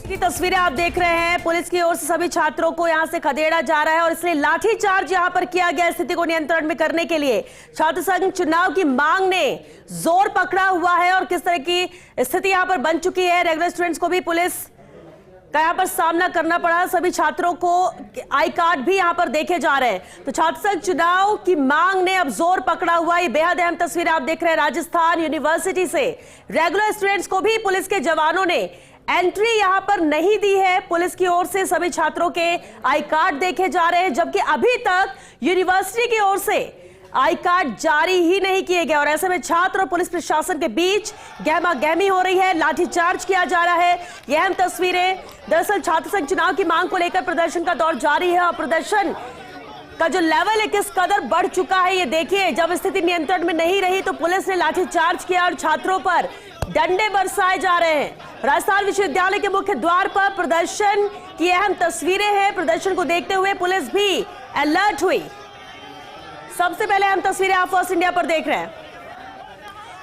की तस्वीरें आप देख रहे हैं। पुलिस की ओर से सभी छात्रों को यहां से खदेड़ा जा रहा है और इसलिए लाठीचार्ज यहां पर किया गया स्थिति को नियंत्रण में करने के लिए। छात्र संघ चुनाव की मांग ने जोर पकड़ा हुआ है और किस तरह की स्थिति यहां पर बन चुकी है। रेगुलर स्टूडेंट्स को भी पुलिस का यहां पर सामना करना पड़ा। सभी छात्रों को आई कार्ड भी यहां पर देखे जा रहे हैं। तो छात्र संघ चुनाव की मांग ने अब जोर पकड़ा हुआ। ये बेहद अहम तस्वीरें आप देख रहे हैं। राजस्थान यूनिवर्सिटी से रेगुलर स्टूडेंट्स को भी पुलिस के जवानों ने एंट्री यहां पर नहीं दी है। पुलिस की ओर से सभी छात्रों के आई कार्ड देखे जा रहे हैं, जबकि अभी तक यूनिवर्सिटी की ओर से आई कार्ड जारी ही नहीं किए गए। और ऐसे में छात्र और पुलिस प्रशासन के बीच गहमा गहमी हो रही है, लाठीचार्ज किया जा रहा है। यह अहम तस्वीरें। दरअसल छात्र संघ चुनाव की मांग को लेकर प्रदर्शन का दौर जारी है और प्रदर्शन का जो लेवल है किस कदर बढ़ चुका है ये देखिए। जब स्थिति नियंत्रण में नहीं रही तो पुलिस ने लाठीचार्ज किया और छात्रों पर डंडे बरसाए जा रहे हैं। राजस्थान विश्वविद्यालय के मुख्य द्वार पर प्रदर्शन की अहम तस्वीरें हैं। प्रदर्शन को देखते हुए पुलिस भी अलर्ट हुई। सबसे पहले अहम तस्वीरें आप फर्स्ट इंडिया पर देख रहे हैं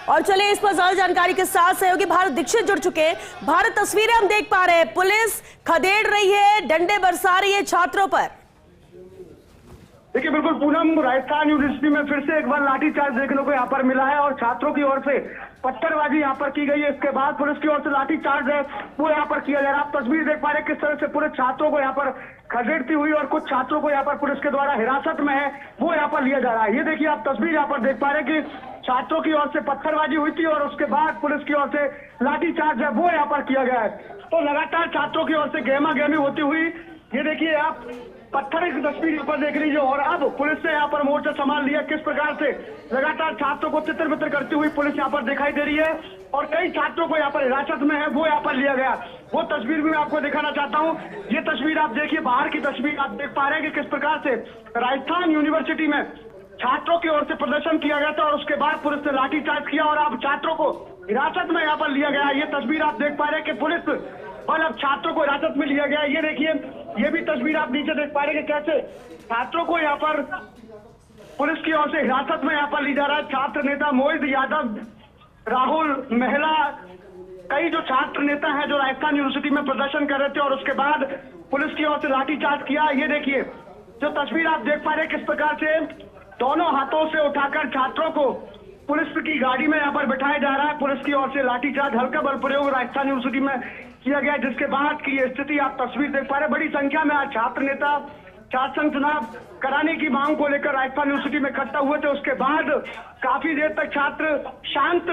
और चलिए इस पर ज्यादा जानकारी के साथ सहयोगी भारत दीक्षित जुड़ चुके हैं। भारत, तस्वीरें हम देख पा रहे हैं, पुलिस खदेड़ रही है, डंडे बरसा रही है छात्रों पर। देखिए बिल्कुल पूनम, राजस्थान यूनिवर्सिटी में फिर से एक बार लाठीचार्ज देखने को यहाँ पर मिला है और छात्रों की ओर से पत्थरबाजी यहाँ पर की गई है। इसके बाद पुलिस की ओर से लाठीचार्ज है वो यहाँ पर किया जा रहा है। आप तस्वीर देख पा रहे हैं किस तरह से पूरे छात्रों को यहाँ पर खदेड़ती हुई और कुछ छात्रों को यहाँ पर पुलिस के द्वारा हिरासत में है वो यहाँ पर लिया जा रहा है। ये देखिए आप तस्वीर यहाँ पर देख पा रहे हैं कि छात्रों की ओर से पत्थरबाजी हुई थी और उसके बाद पुलिस की ओर से लाठीचार्ज है वो यहाँ पर किया गया है। तो लगातार छात्रों की ओर से गहमा गहमी होती हुई ये देखिए आप पत्थर की तस्वीर यहाँ पर देख लीजिए। और अब पुलिस ने यहाँ पर मोर्चा संभाल लिया। किस प्रकार से लगातार छात्रों को तितर बितर करती हुई पुलिस यहाँ पर दिखाई दे रही है और कई छात्रों को यहाँ पर हिरासत में है वो यहाँ पर लिया गया। वो तस्वीर भी मैं आपको दिखाना चाहता हूँ। ये तस्वीर आप देखिए, बाहर की तस्वीर आप देख पा रहे हैं कि किस प्रकार से राजस्थान यूनिवर्सिटी में छात्रों की ओर से प्रदर्शन किया गया था और उसके बाद पुलिस ने लाठीचार्ज किया और अब छात्रों को हिरासत में यहाँ पर लिया गया। ये तस्वीर आप देख पा रहे हैं कि पुलिस और अब छात्रों को हिरासत में लिया गया। ये देखिए, ये भी तस्वीर आप नीचे देख पा रहे हैं कि कैसे छात्रों को यहाँ पर पुलिस की ओर से हिरासत में यहाँ पर ली जा रहा है। छात्र नेता मोहित यादव, राहुल महिला, कई जो छात्र नेता हैं जो राजस्थान यूनिवर्सिटी में प्रदर्शन कर रहे थे और उसके बाद पुलिस की ओर से लाठीचार्ज किया। ये देखिए जो तस्वीर आप देख पा रहे हैं किस प्रकार से दोनों हाथों से उठाकर छात्रों को पुलिस की गाड़ी में यहाँ पर बिठाया जा रहा है। पुलिस की ओर से लाठीचार्ज, हल्का बल प्रयोग राजस्थान यूनिवर्सिटी में किया गया, जिसके बाद की ये स्थिति आप तस्वीर देख पा रहे हैं। बड़ी संख्या में आज छात्र नेता छात्र संघ चुनाव कराने की मांग को लेकर राजस्थान यूनिवर्सिटी में इकट्ठा हुए थे। उसके बाद काफी देर तक छात्र शांत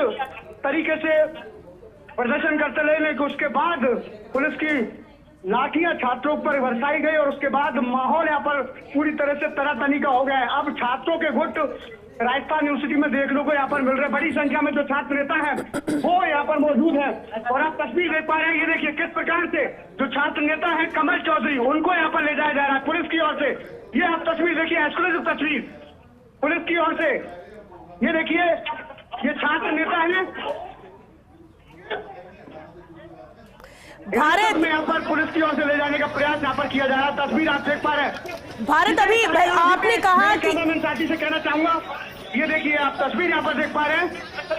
तरीके से प्रदर्शन करते रहे, लेकिन उसके बाद पुलिस की लाठियां छात्रों पर बरसाई गई और उसके बाद माहौल यहाँ पर पूरी तरह से तनातनी का हो गया है। अब छात्रों के गुट राजस्थान यूनिवर्सिटी में देखने को यहाँ पर मिल रहे हैं। बड़ी संख्या में जो छात्र नेता हैं वो यहाँ पर मौजूद हैं और आप तस्वीर देख पा रहे हैं। ये देखिए किस प्रकार से जो छात्र नेता हैं कमल चौधरी, उनको यहाँ पर ले जाया जा रहा है पुलिस की ओर से। ये आप तस्वीर देखिए, एक्सक्लूसिव तस्वीर पुलिस की ओर से। ये देखिए ये छात्र नेता है भारत में यहाँ पर पुलिस की ओर से ले जाने का प्रयास यहाँ पर किया जा रहा है। तस्वीर आप देख पा रहे हैं। भारत, अभी आपने कहा कि मैं साथी से कहना चाहूंगा, ये देखिए आप तस्वीर यहाँ पर देख पा रहे हैं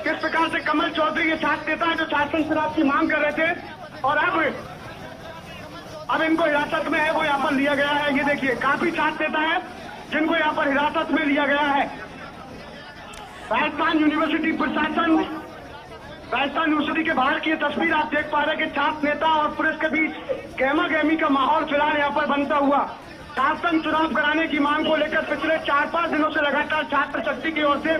किस प्रकार से कमल चौधरी ये छात्र नेता है जो छात्र संघ चुनाव की मांग कर रहे थे और अब इनको हिरासत में है वो यहाँ पर लिया गया है। ये देखिए काफी छात्र नेता है जिनको यहाँ पर हिरासत में लिया गया है। राजस्थान यूनिवर्सिटी प्रशासन, राजस्थान यूनिवर्सिटी के बाहर की तस्वीर आप देख पा रहे हैं कि छात्र नेता और पुलिस के बीच गहमा गहमी का माहौल फिलहाल यहाँ पर बनता हुआ। छात्र संघ चुनाव कराने की मांग को लेकर पिछले 4-5 दिनों से लगातार छात्र शक्ति की ओर से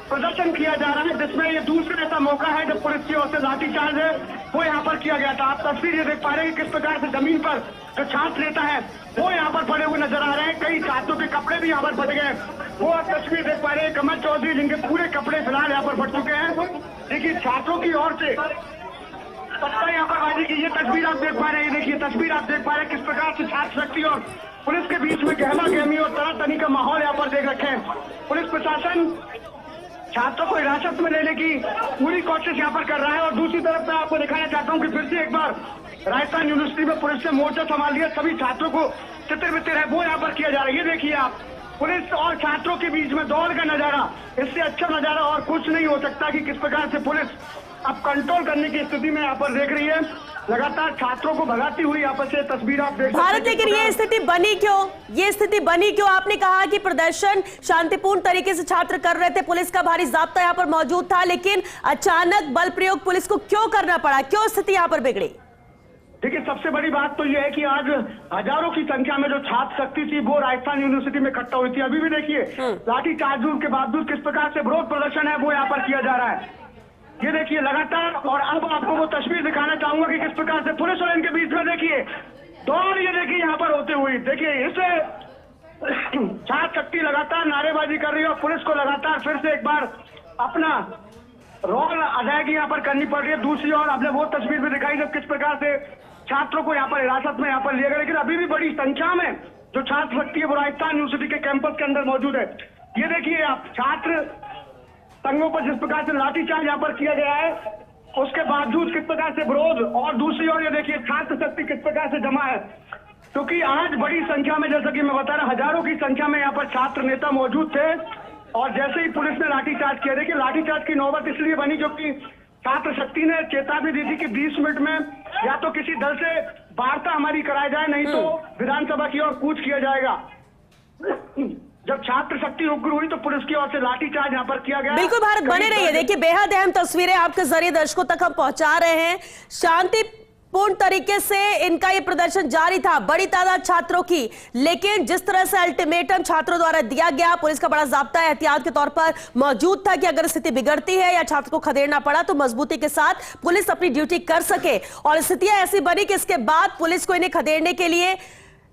प्रदर्शन किया जा रहा है, जिसमें ये दूसरा ऐसा मौका है जब पुलिस की ओर से लाठीचार्ज है वो यहाँ पर किया गया था। आप तस्वीर ये देख पा रहे हैं कि किस प्रकार से जमीन पर जो छात्र नेता है वो यहाँ पर पड़े हुए नजर आ रहे हैं। कई छात्रों के कपड़े भी यहाँ पर फट गए, वो आप तस्वीर देख पा रहे हैं। कमल चौधरी जिनके पूरे कपड़े फिलहाल यहाँ पर फट चुके हैं। देखिए छात्रों की ओर से पत्ता यहाँ पर बाजी की ये तस्वीर आप देख पा रहे हैं। ये देखिए तस्वीर आप देख पा रहे हैं किस प्रकार से छात्र शक्ति और पुलिस के बीच में गहमा गहमी और तनातनी का माहौल यहाँ पर देख रखे हैं। पुलिस प्रशासन छात्रों को हिरासत में लेने की पूरी कोशिश यहाँ पर कर रहा है और दूसरी तरफ मैं आपको दिखाना चाहता हूँ कि फिर से एक बार राजस्थान यूनिवर्सिटी में पुलिस ने मोर्चा संभाल लिया। सभी छात्रों को तितर बितर है वो यहाँ पर किया जा रहा है। ये देखिए आप पुलिस और छात्रों के बीच में दौड़ का नजारा, इससे अच्छा नजारा और कुछ नहीं हो सकता कि किस प्रकार से पुलिस अब कंट्रोल करने की स्थिति में यहाँ पर देख रही है, लगातार छात्रों को भगाती हुई यहाँ पर से तस्वीर आप देख सकते हैं। भारत, लेकिन ये स्थिति बनी क्यों? ये स्थिति बनी क्यों? आपने कहा कि प्रदर्शन शांतिपूर्ण तरीके से छात्र कर रहे थे, पुलिस का भारी जाब्ता यहाँ पर मौजूद था, लेकिन अचानक बल प्रयोग पुलिस को क्यों करना पड़ा? क्यों स्थिति यहाँ पर बिगड़ी? देखिए, सबसे बड़ी बात तो यह है कि आज हजारों की संख्या में जो छात्र शक्ति थी वो राजस्थान यूनिवर्सिटी में इकट्ठा हुई थी। अभी भी देखिए लाठी चार्ज के बावजूद किस प्रकार से विरोध प्रदर्शन है वो यहाँ पर किया जा रहा है। ये देखिए लगातार, और अब आपको वो तस्वीर दिखाना चाहूंगा कि किस प्रकार से पुलिस और इनके बीच में देखिए दौड़, ये देखिए यहाँ पर होते हुए, देखिए इससे छात्र शक्ति लगातार नारेबाजी कर रही है और पुलिस को लगातार फिर से एक बार अपना रोल अदायगी यहाँ पर करनी पड़ रही है। दूसरी ओर आपने वो तस्वीर भी दिखाई जब किस प्रकार से छात्रों को यहाँ पर हिरासत में यहाँ पर लिया गया, लेकिन अभी भी बड़ी संख्या में जो छात्र शक्ति है वो राजस्थान यूनिवर्सिटी के कैंपस के अंदर मौजूद है। ये देखिए आप, छात्र संघों पर जिस प्रकार से लाठीचार्ज यहाँ पर किया गया है, उसके बावजूद किस प्रकार से विरोध, और दूसरी ओर ये देखिए छात्र शक्ति किस प्रकार से जमा है, क्योंकि आज बड़ी संख्या में, जैसा कि मैं बता रहा, हजारों की संख्या में यहाँ पर छात्र नेता मौजूद थे। और जैसे ही पुलिस ने लाठीचार्ज किया, देखिए लाठीचार्ज की नौबत इसलिए बनी क्योंकि छात्र शक्ति ने चेतावनी दी थी कि 20 मिनट में या तो किसी दल से वार्ता हमारी कराई जाए, नहीं तो विधानसभा की ओर कूच किया जाएगा। जब छात्र शक्ति उग्र हुई तो पुलिस की ओर से लाठीचार्ज यहाँ पर किया गया। बिल्कुल भारत, बने रहिए। देखिए बेहद अहम तस्वीरें आपके जरिए दर्शकों तक हम पहुंचा रहे हैं। शांतिपूर्ण तरीके से इनका ये प्रदर्शन जारी था, बड़ी तादाद छात्रों की, लेकिन जिस तरह से अल्टीमेटम छात्रों द्वारा दिया गया, पुलिस का बड़ा जाब्ता एहतियात के तौर पर मौजूद था कि अगर स्थिति बिगड़ती है या छात्र को खदेड़ना पड़ा तो मजबूती के साथ पुलिस अपनी ड्यूटी कर सके। और स्थितियां ऐसी बनी कि इसके बाद पुलिस को इन्हें खदेड़ने के लिए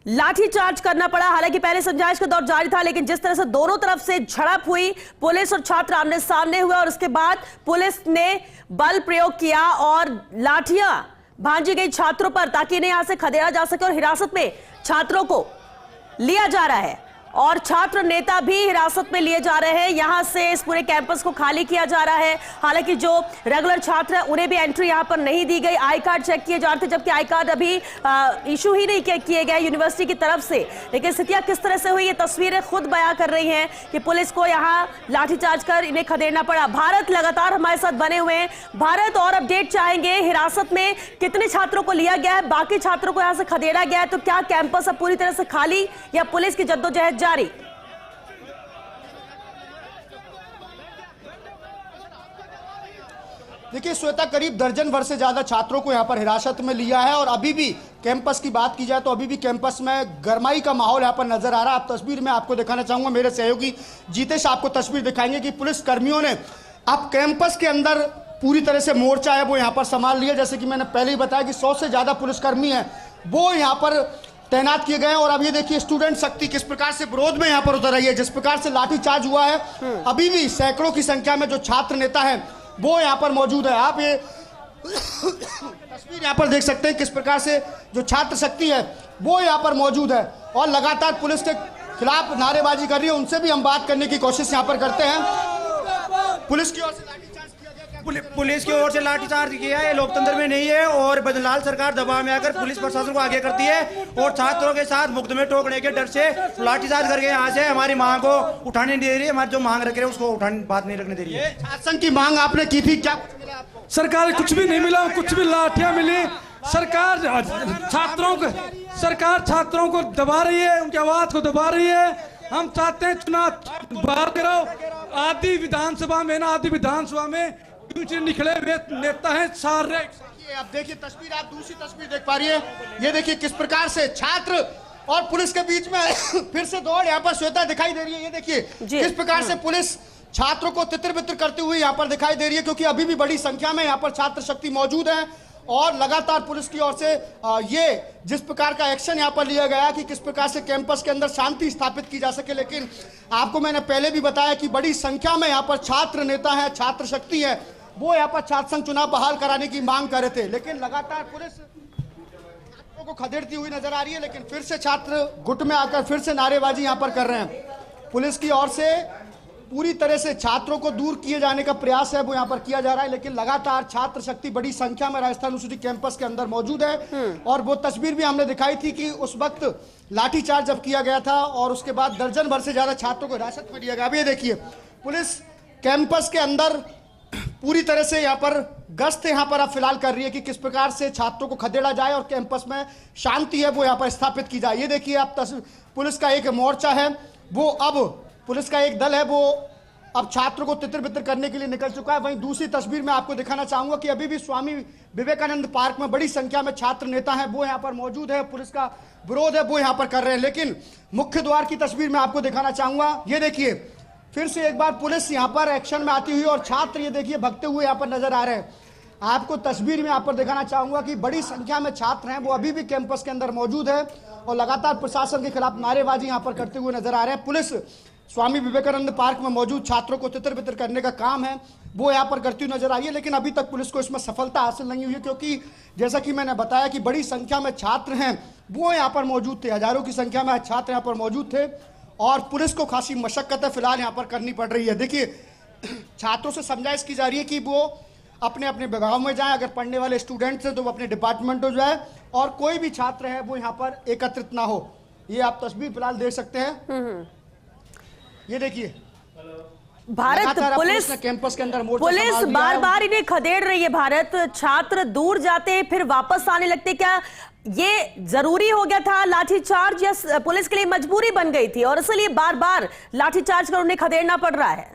लाठीचार्ज करना पड़ा। हालांकि पहले समझाइश का दौर जारी था, लेकिन जिस तरह से दोनों तरफ से झड़प हुई, पुलिस और छात्र आमने सामने हुए और उसके बाद पुलिस ने बल प्रयोग किया और लाठियां भांजी गई छात्रों पर ताकि इन्हें यहां से खदेड़ा जा सके। और हिरासत में छात्रों को लिया जा रहा है और छात्र नेता भी हिरासत में लिए जा रहे हैं। यहां से इस पूरे कैंपस को खाली किया जा रहा है। हालांकि जो रेगुलर छात्र हैं उन्हें भी एंट्री यहां पर नहीं दी गई, आई कार्ड चेक किए जा रहे थे, जबकि आई कार्ड अभी इशू ही नहीं किए गए यूनिवर्सिटी की तरफ से। लेकिन स्थितियां किस तरह से हुई ये तस्वीरें खुद बयां कर रही हैं कि पुलिस को यहां लाठीचार्ज कर इन्हें खदेड़ना पड़ा। भारत लगातार हमारे साथ बने हुए हैं। भारत, और अपडेट चाहेंगे, हिरासत में कितने छात्रों को लिया गया है, बाकी छात्रों को यहां से खदेड़ा गया है, तो क्या कैंपस अब पूरी तरह से खाली या पुलिस की जद्दोजहद जारी? देखिए श्वेता, करीब दर्जन भर से ज्यादा छात्रों को यहां पर हिरासत में लिया है और अभी भी कैंपस की बात की जाए तो अभी भी कैंपस में गरमाई का माहौल यहां पर नजर आ रहा है। आप तस्वीर में आपको दिखाना चाहूंगा, मेरे सहयोगी जीतेश आपको तस्वीर दिखाएंगे कि पुलिस कर्मियों ने अब कैंपस के अंदर पूरी तरह से मोर्चा है वो यहां पर संभाल लिया। जैसे कि मैंने पहले ही बताया कि 100 से ज्यादा पुलिसकर्मी हैं वो यहां पर तैनात किए गए हैं। और अब ये देखिए स्टूडेंट शक्ति किस प्रकार से विरोध में यहां पर उतर रही है। जिस प्रकार से लाठीचार्ज हुआ है, अभी भी सैकड़ों की संख्या में जो छात्र नेता हैं वो यहां पर मौजूद है। आप ये तस्वीर यहां पर देख सकते हैं किस प्रकार से जो छात्र शक्ति है वो यहां पर मौजूद है और लगातार पुलिस के खिलाफ नारेबाजी कर रही है। उनसे भी हम बात करने की कोशिश यहां पर करते हैं। पुलिस की ओर से लाठीचार्ज किया गया, पुलिस की ओर से लाठीचार्ज किया है, लोकतंत्र में नहीं है। और बदलाल सरकार दबाव में आकर पुलिस प्रशासन को आगे करती है और छात्रों के साथ मुकदमे ठोकने के डर से लाठीचार्ज करके यहाँ से हमारी मांग को उठाने नहीं दे रही है। हमारी जो मांग रख रहे हैं उसको उठाने बात नहीं रखने दे रही है। छात्र संघ की मांग आपने की थी, क्या कुछ मिला आपको? सरकार कुछ भी नहीं मिला, कुछ भी लाठियां मिली। सरकार छात्रों को दबा रही है, उनकी आवाज को दबा रही है। हम चाहते हैं चुनाव बाहर करो। आदि विधानसभा में निकले हुए नेता हैं सारे। अब देखिए तस्वीर, आप दूसरी तस्वीर देख पा रही है। ये देखिए किस प्रकार से छात्र और पुलिस के बीच में फिर से दौड़ यहाँ पर श्वेता दिखाई दे रही है। ये देखिए किस प्रकार से पुलिस छात्रों को तितर बितर करते हुए यहाँ पर दिखाई दे रही है, क्योंकि अभी भी बड़ी संख्या में यहाँ पर छात्र शक्ति मौजूद है। और लगातार पुलिस की ओर से ये जिस प्रकार का एक्शन यहाँ पर लिया गया कि किस प्रकार से कैंपस के अंदर शांति स्थापित की जा सके। लेकिन आपको मैंने पहले भी बताया कि बड़ी संख्या में यहाँ पर छात्र नेता है, छात्र शक्ति है, वो यहाँ पर छात्र संघ चुनाव बहाल कराने की मांग कर रहे थे। लेकिन लगातार पुलिस छात्रों को खदेड़ती हुई नजर आ रही है। लेकिन फिर से छात्र गुट में आकर फिर से नारेबाजी यहाँ पर कर रहे हैं। पुलिस की ओर से पूरी तरह से छात्रों को दूर किए जाने का प्रयास है वो यहाँ पर किया जा रहा है। लेकिन लगातार छात्र शक्ति बड़ी संख्या में राजस्थान यूनिवर्सिटी कैंपस के अंदर मौजूद है। और वो तस्वीर भी हमने दिखाई थी कि उस वक्त लाठीचार्ज जब किया गया था और उसके बाद दर्जन भर से ज्यादा छात्रों को हिरासत में लिया गया। अब ये देखिए पुलिस कैंपस के अंदर पूरी तरह से यहाँ पर गश्त यहाँ पर अब फिलहाल कर रही है कि किस प्रकार से छात्रों को खदेड़ा जाए और कैंपस में शांति है वो यहाँ पर स्थापित की जाए। ये देखिए आप पुलिस का एक मोर्चा है वो अब पुलिस का एक दल है वो अब छात्रों को तितर बितर करने के लिए निकल चुका है। वहीं दूसरी तस्वीर में आपको दिखाना चाहूंगा कि अभी भी स्वामी विवेकानंद पार्क में बड़ी संख्या में छात्र नेता हैं वो यहाँ पर मौजूद है, पुलिस का विरोध है वो यहाँ पर कर रहे हैं। लेकिन मुख्य द्वार की तस्वीर में आपको दिखाना चाहूंगा, ये देखिए फिर से एक बार पुलिस यहाँ पर एक्शन में आती हुई और छात्र ये देखिए भगते हुए यहाँ पर नजर आ रहे हैं। आपको तस्वीर में यहाँ पर दिखाना चाहूंगा कि बड़ी संख्या में छात्र हैं वो अभी भी कैंपस के अंदर मौजूद है और लगातार प्रशासन के खिलाफ नारेबाजी यहाँ पर करते हुए नजर आ रहे हैं। पुलिस स्वामी विवेकानंद पार्क में मौजूद छात्रों को तितर बितर करने का काम है वो यहाँ पर करती हुई नजर आई है, लेकिन अभी तक पुलिस को इसमें सफलता हासिल नहीं हुई है क्योंकि जैसा कि मैंने बताया कि बड़ी संख्या में छात्र हैं वो यहाँ पर मौजूद थे, हजारों की संख्या में छात्र यहाँ पर मौजूद थे और पुलिस को खासी मशक्कत फिलहाल यहाँ पर करनी पड़ रही है। देखिए छात्रों से समझाइश की जा रही है कि वो अपने अपने विभागों में जाएं, अगर पढ़ने वाले स्टूडेंट्स हैं तो वो अपने डिपार्टमेंट में जाए और कोई भी छात्र है वो यहाँ पर एकत्रित ना हो। ये आप तस्वीर फिलहाल देख सकते हैं, ये देखिए भारत पुलिस कैंपस के अंदर पुलिस बार बार इन्हें खदेड़ रही है। भारत छात्र दूर जाते हैं फिर वापस आने लगते, क्या ये जरूरी हो गया था लाठीचार्ज या पुलिस के लिए मजबूरी बन गई थी और इसलिए बार बार लाठीचार्ज कर उन्हें खदेड़ना पड़ रहा है?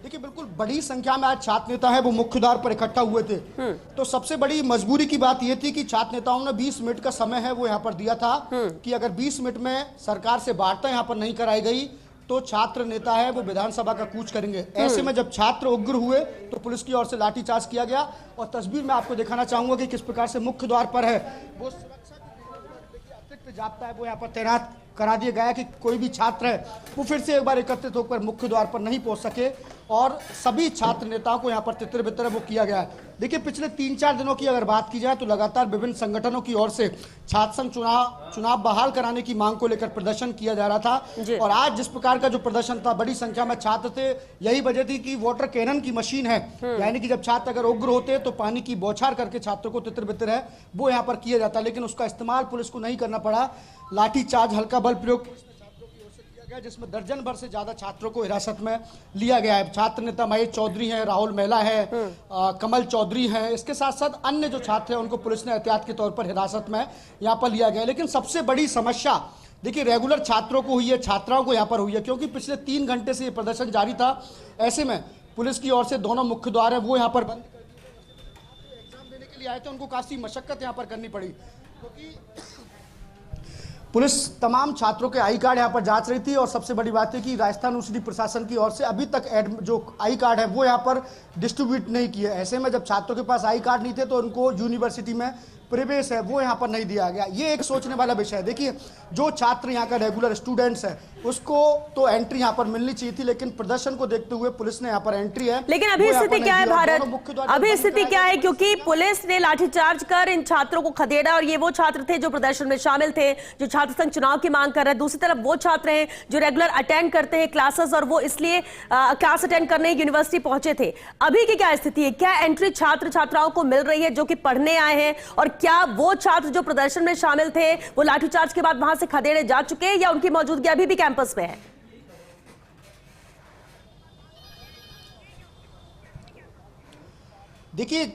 देखिए बिल्कुल बड़ी संख्या में आज छात्र नेता है वो मुख्य द्वार पर इकट्ठा हुए थे। तो सबसे बड़ी मजबूरी की बात यह थी कि छात्र नेताओं ने 20 मिनट का समय है वो यहाँ पर दिया था कि अगर 20 मिनट में सरकार से वार्ता यहाँ पर नहीं कराई गई तो छात्र नेता है वो विधानसभा का कूच करेंगे। ऐसे में जब छात्र उग्र हुए तो पुलिस की ओर से लाठीचार्ज किया गया और तस्वीर में आपको दिखाना चाहूंगा कि किस प्रकार से मुख्य द्वार पर है वो सुरक्षा अतिरिक्त जाप्ता है वो यहाँ पर तैनात करा दिया गया कि कोई भी छात्र है वो फिर से एक बार एकत्रित होकर मुख्य द्वार पर नहीं पहुंच सके और सभी छात्र नेताओं को यहाँ पर तितर बितर वो किया गया है। देखिए पिछले 3-4 दिनों की अगर बात की जाए तो लगातार विभिन्न संगठनों की ओर से छात्र संघ चुनाव बहाल कराने की मांग को लेकर प्रदर्शन किया जा रहा था और आज जिस प्रकार का जो प्रदर्शन था बड़ी संख्या में छात्र थे। यही वजह थी कि वाटर कैनन की मशीन है, यानी कि जब छात्र अगर उग्र होते तो पानी की बौछार करके छात्रों को तितर बितर है वो यहाँ पर किया जाता, लेकिन उसका इस्तेमाल पुलिस को नहीं करना पड़ा। लाठीचार्ज हल्का बल प्रयोग जिसमें दर्जन भर से ज्यादा छात्रों को हिरासत में लिया गया है। छात्र नेता महेश चौधरी हैं, राहुल महिला है, कमल चौधरी हैं, इसके साथ साथ अन्य जो छात्र हैं उनको पुलिस ने एहतियात के तौर पर हिरासत में यहाँ पर लिया गया। लेकिन सबसे बड़ी समस्या देखिए रेगुलर छात्रों को हुई है, छात्राओं को यहाँ पर हुई है क्योंकि पिछले 3 घंटे से ये प्रदर्शन जारी था। ऐसे में पुलिस की ओर से दोनों मुख्य द्वार है वो यहाँ पर बंद एग्जाम देने के लिए आए थे, उनको काफी मशक्कत यहाँ पर करनी पड़ी क्योंकि पुलिस तमाम छात्रों के आई कार्ड यहाँ पर जांच रही थी और सबसे बड़ी बात है कि राजस्थान यूनिवर्सिटी प्रशासन की ओर से अभी तक जो आई कार्ड है वो यहाँ पर डिस्ट्रीब्यूट नहीं किए। ऐसे में जब छात्रों के पास आई कार्ड नहीं थे तो उनको यूनिवर्सिटी में प्रवेश है वो यहाँ पर नहीं दिया गया। ये एक सोचने वाला विषय है। देखिए जो छात्र यहाँ का रेगुलर स्टूडेंट्स है उसको तो एंट्री यहाँ पर मिलनी चाहिए थी, लेकिन प्रदर्शन को देखते हुए पुलिस ने यहाँ पर एंट्री है। लेकिन अभी स्थिति क्या है भारत, अभी स्थिति क्या है क्योंकि पुलिस ने लाठीचार्ज कर इन छात्रों को खदेड़ा और ये वो छात्र थे जो प्रदर्शन में शामिल थे, जो छात्र संघ चुनाव की मांग कर रहे हैं। दूसरी तरफ वो छात्र हैं जो रेगुलर अटेंड करते हैं क्लासेस और वो इसलिए क्लास अटेंड करने यूनिवर्सिटी पहुंचे थे। अभी की क्या स्थिति है, क्या एंट्री छात्र छात्राओं को मिल रही है जो कि पढ़ने आए हैं और क्या वो छात्र जो प्रदर्शन में शामिल थे वो लाठीचार्ज के बाद वहां से खदेड़े जा चुके हैं या उनकी मौजूदगी अभी भी कैंपस में है? देखिए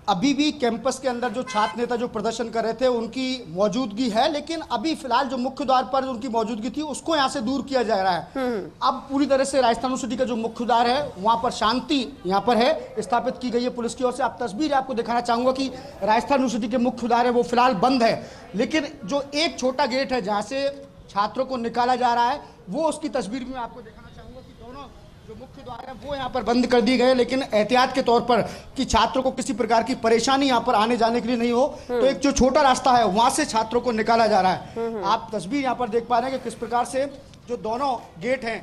अभी भी कैंपस के अंदर जो छात्र नेता जो प्रदर्शन कर रहे थे उनकी मौजूदगी है, लेकिन अभी फिलहाल जो मुख्य द्वार पर उनकी मौजूदगी थी उसको यहां से दूर किया जा रहा है। अब पूरी तरह से राजस्थान यूनिवर्सिटी का जो मुख्य द्वार है वहां पर शांति यहां पर है स्थापित की गई है पुलिस की ओर से। आप तस्वीर आपको दिखाना चाहूंगा कि राजस्थान यूनिवर्सिटी के मुख्य द्वार है वो फिलहाल बंद है, लेकिन जो एक छोटा गेट है जहां से छात्रों को निकाला जा रहा है वो उसकी तस्वीर भी मैं आपको दिखाना चाहूंगा कि दोनों जो मुख्य द्वार है वो यहाँ पर बंद कर दिए गए, लेकिन एहतियात के तौर पर कि छात्रों को किसी प्रकार की परेशानी यहाँ पर आने जाने के लिए नहीं हो तो एक जो छोटा रास्ता है वहां से छात्रों को निकाला जा रहा है। आप तस्वीर यहाँ पर देख पा रहे हैं कि किस प्रकार से जो दोनों गेट हैं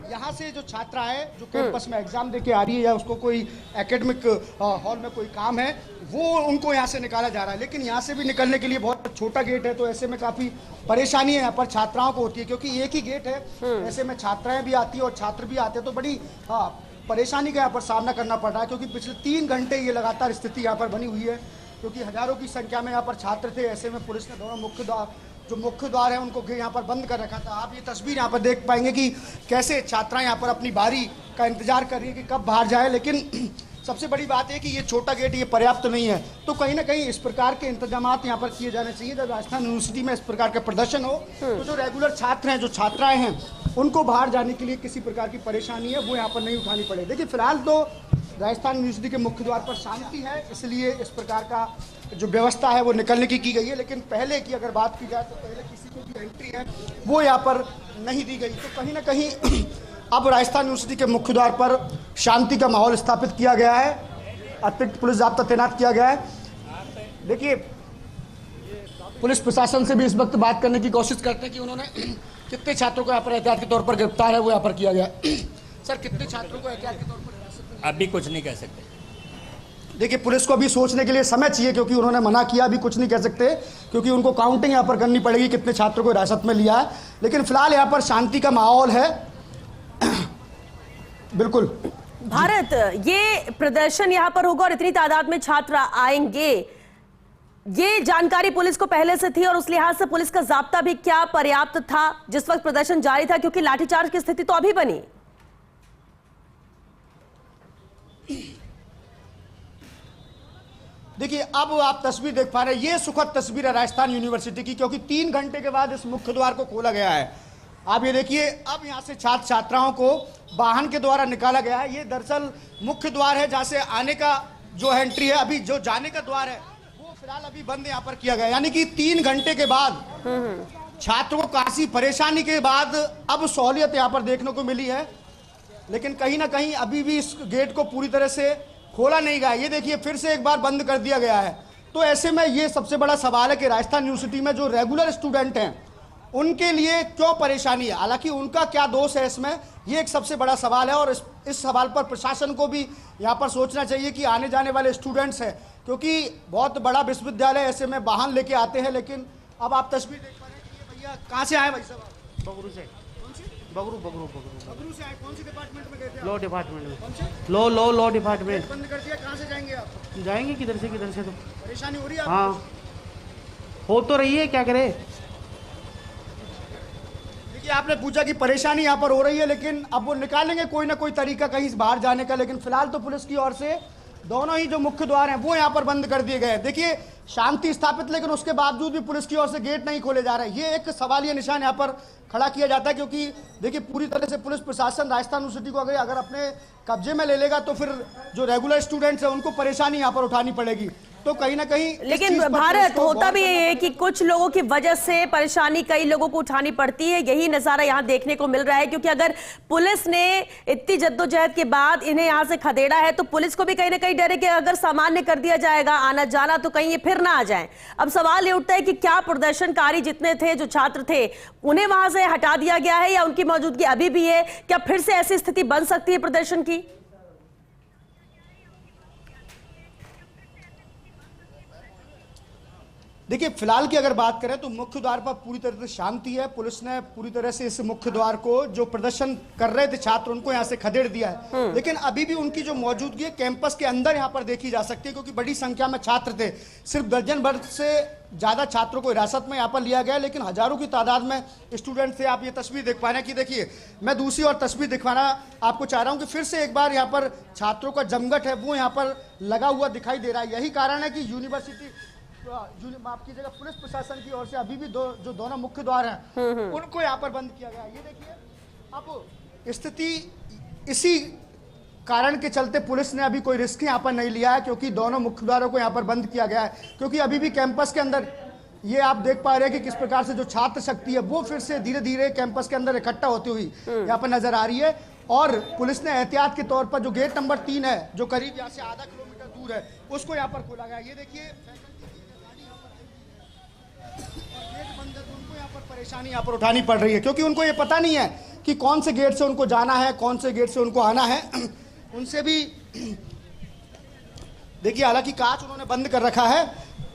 यहाँ से जो छात्रा है जो कैंपस में एग्जाम देके आ रही है या उसको कोई एकेडमिक हॉल में कोई काम है वो उनको यहाँ से निकाला जा रहा है, लेकिन यहाँ से भी निकलने के लिए बहुत छोटा गेट है तो ऐसे में काफ़ी परेशानी है यहाँ पर छात्राओं को होती है क्योंकि एक ही गेट है। ऐसे में छात्राएं भी आती है और छात्र भी आते हैं तो बड़ी परेशानी का यहाँ पर सामना करना पड़ रहा है क्योंकि पिछले 3 घंटे ये लगातार स्थिति यहाँ पर बनी हुई है क्योंकि हजारों की संख्या में यहाँ पर छात्र थे। ऐसे में पुलिस ने दोनों मुख्य द्वार है उनको यहाँ पर बंद कर रखा था। आप ये तस्वीर यहाँ पर देख पाएंगे कि कैसे छात्राएं यहाँ पर अपनी बारी का इंतजार कर रही है कि कब बाहर जाए। लेकिन सबसे बड़ी बात है कि ये छोटा गेट ये पर्याप्त नहीं है, तो कहीं ना कहीं इस प्रकार के इंतजामात यहाँ पर किए जाने चाहिए। जब राजस्थान यूनिवर्सिटी में इस प्रकार का प्रदर्शन हो तो जो रेगुलर छात्र हैं, जो छात्राएं हैं, उनको बाहर जाने के लिए किसी प्रकार की परेशानी है वो यहाँ पर नहीं उठानी पड़े। देखिए फिलहाल तो राजस्थान यूनिवर्सिटी के मुख्य द्वार पर शांति है, इसलिए इस प्रकार का जो व्यवस्था है वो निकलने की गई है। लेकिन पहले की अगर बात की जाए तो पहले किसी को भी एंट्री है वो यहाँ पर नहीं दी गई। तो कहीं ना कहीं अब राजस्थान यूनिवर्सिटी के मुख्य द्वार पर शांति का माहौल स्थापित किया गया है, अतिरिक्त पुलिस जाब्ता तैनात किया गया है। देखिए पुलिस प्रशासन से भी इस वक्त बात करने की कोशिश करते हैं कि उन्होंने कितने छात्रों को यहाँ पर एहतियात के तौर पर गिरफ्तार है वो यहाँ पर किया गया। सर कितने छात्रों को एहतियात के तौर पर हिरासत में? अभी कुछ नहीं कह सकते। देखिए पुलिस को अभी सोचने के लिए समय चाहिए, क्योंकि उन्होंने मना किया, अभी कुछ नहीं कह सकते, क्योंकि उनको काउंटिंग यहाँ पर करनी पड़ेगी कितने छात्रों को हिरासत में लिया है। लेकिन फिलहाल यहाँ पर शांति का माहौल है। बिल्कुल भारत, ये प्रदर्शन यहाँ पर होगा और इतनी तादाद में छात्र आएंगे, ये जानकारी पुलिस को पहले से थी? और उस लिहाज से पुलिस का जाब्ता भी क्या पर्याप्त था जिस वक्त प्रदर्शन जारी था, क्योंकि लाठीचार्ज की स्थिति तो अभी बनी? देखिए अब आप तस्वीर देख पा रहे हैं, ये सुखद तस्वीर है राजस्थान यूनिवर्सिटी की, क्योंकि 3 घंटे के बाद इस मुख्य द्वार को खोला गया है। आप ये देखिए अब यहाँ से छात्र छात्राओं को वाहन के द्वारा निकाला गया है। ये दरअसल मुख्य द्वार है जहाँ से आने का जो एंट्री है, अभी जो जाने का द्वार है वो फिलहाल अभी बंद यहाँ पर किया गया। यानी कि 3 घंटे के बाद छात्रों को काफी परेशानी के बाद अब सहूलियत यहाँ पर देखने को मिली है। लेकिन कहीं ना कहीं अभी भी इस गेट को पूरी तरह से खोला नहीं गया। ये देखिए फिर से एक बार बंद कर दिया गया है। तो ऐसे में ये सबसे बड़ा सवाल है कि राजस्थान यूनिवर्सिटी में जो रेगुलर स्टूडेंट हैं उनके लिए क्यों परेशानी है, हालांकि उनका क्या दोष है इसमें, ये एक सबसे बड़ा सवाल है। और इस सवाल पर प्रशासन को भी यहाँ पर सोचना चाहिए कि आने जाने वाले स्टूडेंट्स हैं, क्योंकि बहुत बड़ा विश्वविद्यालय, ऐसे में वाहन लेके आते हैं। लेकिन अब आप तस्वीर देख पा रहे हैं कि ये भैया कहाँ से आए भाई साहब? बगरू से। बगरू से आए। कौन से डिपार्टमेंट में गए थे? लॉ डिपार्टमेंट में। Law department. बंद कर दिया, कहाँ से जाएंगे आप? जाएंगे किधर से तो परेशानी हो रही है आपको? हाँ हो तो रही है, क्या करे। देखिए आपने पूछा कि परेशानी यहाँ पर हो रही है, लेकिन अब वो निकालेंगे कोई ना कोई तरीका कहीं बाहर जाने का। लेकिन फिलहाल तो पुलिस की ओर से दोनों ही जो मुख्य द्वार हैं वो यहाँ पर बंद कर दिए गए हैं। देखिए शांति स्थापित, लेकिन उसके बावजूद भी पुलिस की ओर से गेट नहीं खोले जा रहे हैं। ये एक सवालिया निशान यहाँ पर खड़ा किया जाता है, क्योंकि देखिए पूरी तरह से पुलिस प्रशासन राजस्थान यूनिवर्सिटी को अगर अपने कब्जे में ले लेगा तो फिर जो रेगुलर स्टूडेंट्स हैं उनको परेशानी यहाँ पर उठानी पड़ेगी। तो कहीं ना कहीं लेकिन भारत, होता भी ये है कि कुछ लोगों की वजह से परेशानी कई लोगों को उठानी पड़ती है। यही नजारा यहां देखने को मिल रहा है, क्योंकि अगर पुलिस ने इतनी जद्दोजहद के बाद इन्हें यहां से खदेड़ा है तो पुलिस को भी कहीं ना कहीं डर है कि अगर सामान्य कर दिया जाएगा आना जाना तो कहीं ये फिर ना आ जाए। अब सवाल ये उठता है कि क्या प्रदर्शनकारी जितने थे, जो छात्र थे, उन्हें वहां से हटा दिया गया है या उनकी मौजूदगी अभी भी है? क्या फिर से ऐसी स्थिति बन सकती है प्रदर्शन की? देखिए फिलहाल की अगर बात करें तो मुख्य द्वार पर पूरी तरह से शांति है। पुलिस ने पूरी तरह से इस मुख्य द्वार को, जो प्रदर्शन कर रहे थे छात्र, उनको यहाँ से खदेड़ दिया है। लेकिन अभी भी उनकी जो मौजूदगी है कैंपस के अंदर यहाँ पर देखी जा सकती है, क्योंकि बड़ी संख्या में छात्र थे। सिर्फ दर्जन भर से ज्यादा छात्रों को हिरासत में यहाँ पर लिया गया, लेकिन हजारों की तादाद में स्टूडेंट थे। आप ये तस्वीर देख पा रहे हैं कि देखिए, मैं दूसरी और तस्वीर दिखवाना आपको चाह रहा हूँ कि फिर से एक बार यहाँ पर छात्रों का जमघट है वो यहाँ पर लगा हुआ दिखाई दे रहा है। यही कारण है कि यूनिवर्सिटी, माफ कीजिएगा, पुलिस प्रशासन की ओर से अभी भी जो दोनों मुख्य द्वार हैं उनको यहाँ पर बंद किया गया है। ये देखिए अब स्थिति इसी कारण के चलते पुलिस ने अभी कोई रिस्क यहाँ पर नहीं लिया है, क्योंकि दोनों मुख्य द्वारों को यहाँ पर बंद किया गया है। क्योंकि अभी भी कैंपस के अंदर ये आप देख पा रहे हैं कि किस प्रकार से जो छात्र शक्ति है वो फिर से धीरे धीरे कैंपस के अंदर इकट्ठा होती हुई यहाँ पर नजर आ रही है। और पुलिस ने एहतियात के तौर पर जो गेट नंबर 3 है, जो करीब यहाँ से आधा किलोमीटर दूर है, उसको यहाँ पर खोला गया। ये देखिए उनको यहाँ पर परेशानी यहाँ पर उठानी पड़ रही है, क्योंकि उनको ये पता नहीं है कि कौन से गेट से उनको जाना है, कौन से गेट से उनको आना है। उनसे भी देखिए, हालांकि कांच उन्होंने बंद कर रखा है,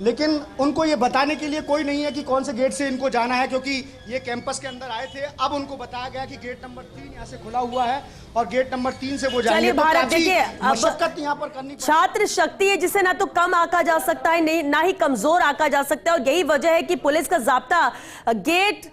लेकिन उनको ये बताने के लिए कोई नहीं है कि कौन से गेट से इनको जाना है, क्योंकि ये कैंपस के अंदर आए थे। अब उनको बताया गया कि गेट नंबर 3 यहाँ से खुला हुआ है और गेट नंबर 3 से वो जाएंगे। चलिए भारत, देखिए मशक्कत यहाँ पर करनी पड़ेगी। छात्र शक्ति है जिसे ना तो कम आका जा सकता है, नहीं ना ही कमजोर आका जा सकता है, और यही वजह है कि पुलिस का जाब्ता गेट